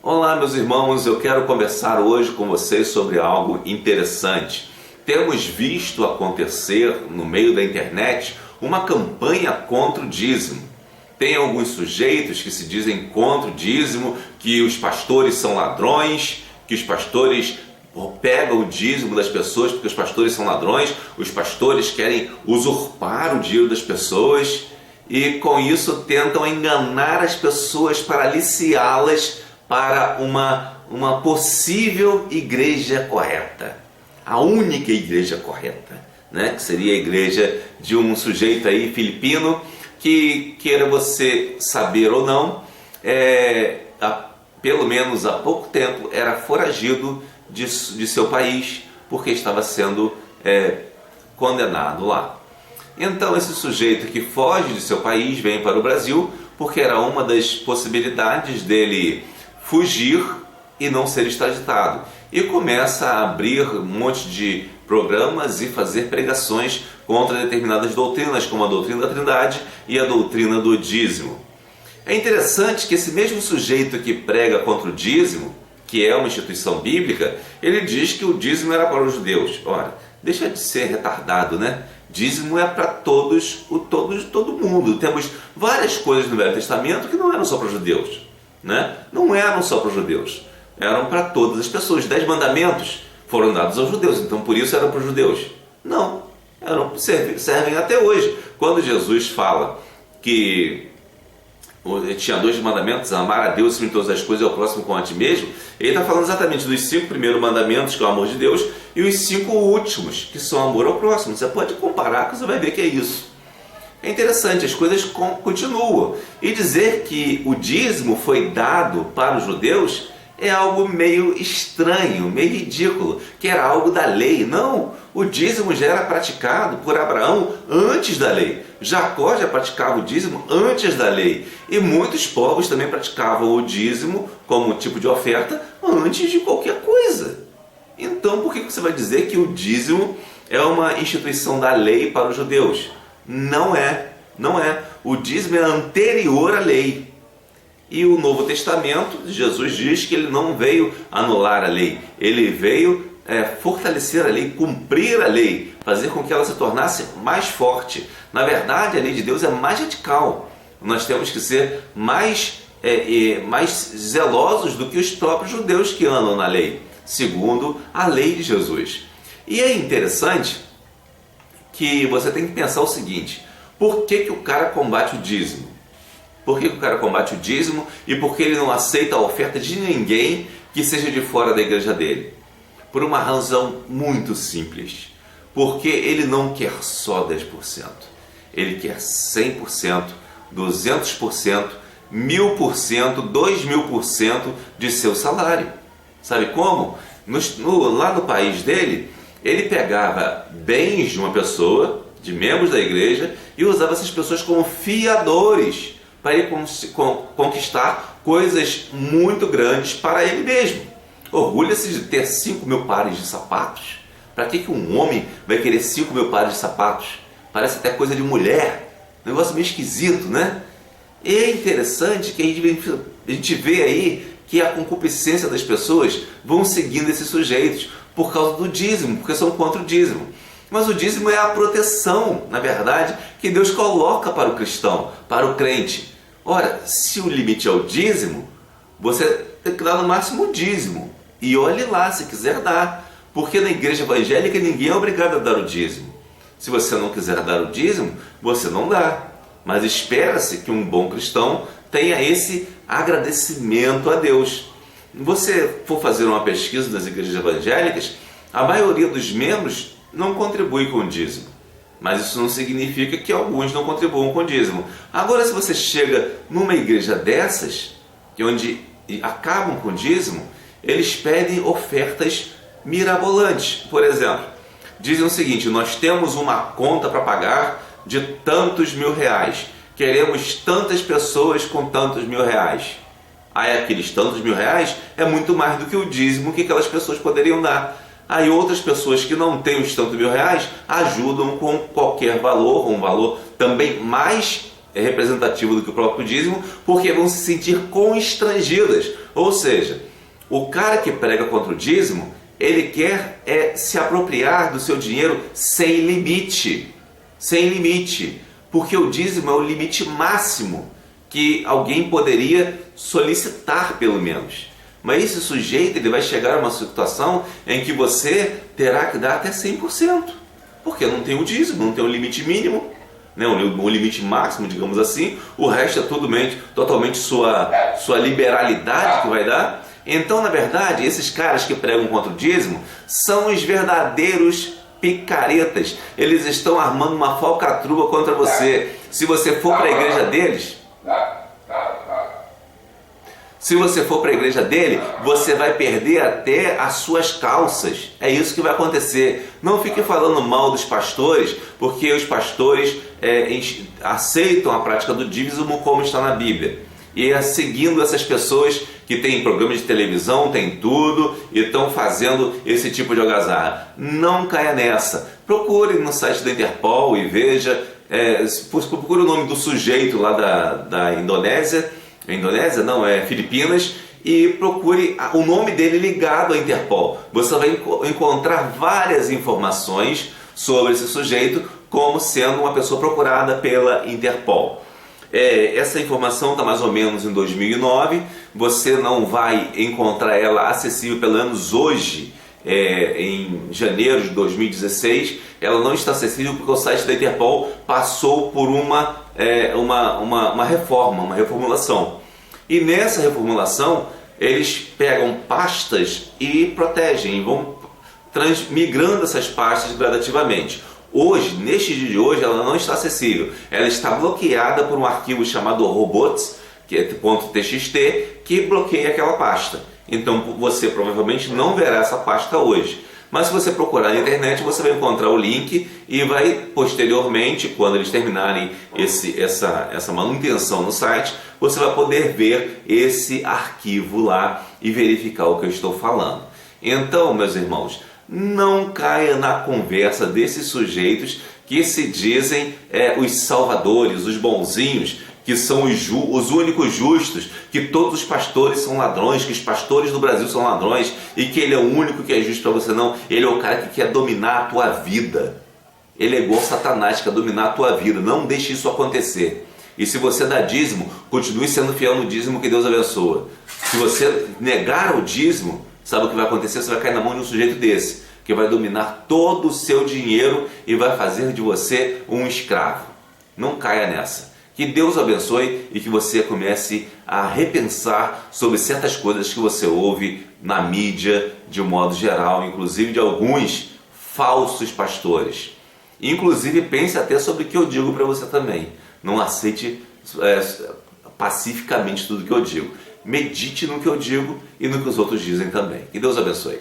Olá, meus irmãos, eu quero conversar hoje com vocês sobre algo interessante. Temos visto acontecer no meio da internet uma campanha contra o dízimo. Tem alguns sujeitos que se dizem contra o dízimo, que os pastores são ladrões, que os pastores pegam o dízimo das pessoas porque os pastores são ladrões, os pastores querem usurpar o dinheiro das pessoas e com isso tentam enganar as pessoas para aliciá-las para uma possível igreja correta, a única igreja correta, né? Que seria a igreja de um sujeito aí filipino que, queira você saber ou não, pelo menos há pouco tempo era foragido de seu país porque estava sendo condenado lá. Então esse sujeito que foge de seu país vem para o Brasil porque era uma das possibilidades dele fugir e não ser extraditado. E começa a abrir um monte de programas e fazer pregações contra determinadas doutrinas, como a doutrina da Trindade e a doutrina do dízimo. É interessante que esse mesmo sujeito que prega contra o dízimo, que é uma instituição bíblica, ele diz que o dízimo era para os judeus. Ora, deixa de ser retardado, né? Dízimo é para todo mundo. Temos várias coisas no Velho Testamento que não eram só para os judeus, né? Não eram só para os judeus, eram para todas as pessoas. 10 mandamentos foram dados aos judeus, então por isso eram para os judeus? Não, servem até hoje. Quando Jesus fala que tinha 2 mandamentos, amar a Deus sobre todas as coisas e ao próximo como a ti mesmo, ele está falando exatamente dos 5 primeiros mandamentos, que é o amor de Deus, e os 5 últimos, que são amor ao próximo. Você pode comparar, que você vai ver que é isso. É interessante, as coisas continuam. E dizer que o dízimo foi dado para os judeus é algo meio estranho, meio ridículo, que era algo da lei. Não, o dízimo já era praticado por Abraão antes da lei. Jacó já praticava o dízimo antes da lei. E muitos povos também praticavam o dízimo como tipo de oferta antes de qualquer coisa. Então por que você vai dizer que o dízimo é uma instituição da lei para os judeus? Não é. O dízimo é anterior à lei. E o Novo Testamento, Jesus diz que ele não veio anular a lei, ele veio fortalecer a lei, cumprir a lei, fazer com que ela se tornasse mais forte. Na verdade, a lei de Deus é mais radical. Nós temos que ser mais zelosos do que os próprios judeus que andam na lei, segundo a lei de Jesus. E é interessante que você tem que pensar o seguinte: por que o cara combate o dízimo? Por que o cara combate o dízimo e por que ele não aceita a oferta de ninguém que seja de fora da igreja dele? Por uma razão muito simples. Porque ele não quer só 10%. Ele quer 100%, 200%, 1000%, 2000% de seu salário. Sabe como? Lá no país dele, ele pegava bens de uma pessoa, de membros da igreja, e usava essas pessoas como fiadores para ele conquistar coisas muito grandes para ele mesmo. Orgulha-se de ter 5.000 pares de sapatos. Para que um homem vai querer 5.000 pares de sapatos? Parece até coisa de mulher. Negócio meio esquisito, né? E é interessante que a gente vê aí que a concupiscência das pessoas vão seguindo esses sujeitos por causa do dízimo, porque são contra o dízimo. Mas o dízimo é a proteção, na verdade, que Deus coloca para o cristão, para o crente. Ora, se o limite é o dízimo, você tem que dar no máximo o dízimo. E olhe lá, se quiser dar. Porque na igreja evangélica ninguém é obrigado a dar o dízimo. Se você não quiser dar o dízimo, você não dá. Mas espera-se que um bom cristão tenha esse agradecimento a Deus. Se você for fazer uma pesquisa das igrejas evangélicas, a maioria dos membros não contribui com o dízimo, mas isso não significa que alguns não contribuam com o dízimo. Agora, se você chega numa igreja dessas, onde acabam com o dízimo, eles pedem ofertas mirabolantes. Por exemplo, dizem o seguinte: nós temos uma conta para pagar de tantos mil-reais, queremos tantas pessoas com tantos mil-reais. Aí aqueles tantos mil-reais é muito mais do que o dízimo que aquelas pessoas poderiam dar. Aí outras pessoas que não têm os tantos mil-reais ajudam com qualquer valor, um valor também mais representativo do que o próprio dízimo, porque vão se sentir constrangidas. Ou seja, o cara que prega contra o dízimo, ele quer se apropriar do seu dinheiro sem limite. Sem limite. Porque o dízimo é o limite máximo que alguém poderia solicitar, pelo menos. Mas esse sujeito, ele vai chegar a uma situação em que você terá que dar até 100%. Porque não tem o dízimo, não tem o limite mínimo, né? O limite máximo, digamos assim. O resto é totalmente sua liberalidade que vai dar. Então, na verdade, esses caras que pregam contra o dízimo são os verdadeiros picaretas. Eles estão armando uma falcatrua contra você. Se você for para a igreja deles, você vai perder até as suas calças. É isso que vai acontecer. Não fique falando mal dos pastores, porque os pastores aceitam a prática do dízimo como está na Bíblia. E seguindo essas pessoas que têm programas de televisão, tem tudo, e estão fazendo esse tipo de algazarra. Não caia nessa. Procure no site da Interpol e veja, procure o nome do sujeito lá da Indonésia. Indonésia? Não, é Filipinas. E procure o nome dele ligado à Interpol. Você vai encontrar várias informações sobre esse sujeito como sendo uma pessoa procurada pela Interpol. Essa informação está mais ou menos em 2009, você não vai encontrar ela acessível pelo menos hoje, em janeiro de 2016, ela não está acessível porque o site da Interpol passou por uma reforma, uma reformulação. E nessa reformulação eles pegam pastas e protegem, vão migrando essas pastas gradativamente. Hoje, neste dia de hoje, ela não está acessível. Ela está bloqueada por um arquivo chamado robots, que é .txt, que bloqueia aquela pasta. Então você provavelmente não verá essa pasta hoje. Mas se você procurar na internet, você vai encontrar o link e vai posteriormente, quando eles terminarem essa manutenção no site, você vai poder ver esse arquivo lá e verificar o que eu estou falando. Então, meus irmãos, não caia na conversa desses sujeitos que se dizem os salvadores, os bonzinhos, que são os únicos justos, que todos os pastores são ladrões, que os pastores do Brasil são ladrões e que ele é o único que é justo para você. Não, ele é o cara que quer dominar a tua vida. Ele é igual Satanás, que quer dominar a tua vida. Não deixe isso acontecer. E se você dá dízimo, continue sendo fiel no dízimo, que Deus abençoa. Se você negar o dízimo, sabe o que vai acontecer? Você vai cair na mão de um sujeito desse, que vai dominar todo o seu dinheiro e vai fazer de você um escravo. Não caia nessa. Que Deus abençoe e que você comece a repensar sobre certas coisas que você ouve na mídia, de um modo geral, inclusive de alguns falsos pastores. Inclusive pense até sobre o que eu digo para você também. Não aceite pacificamente tudo que eu digo. Medite no que eu digo e no que os outros dizem também. Que Deus abençoe.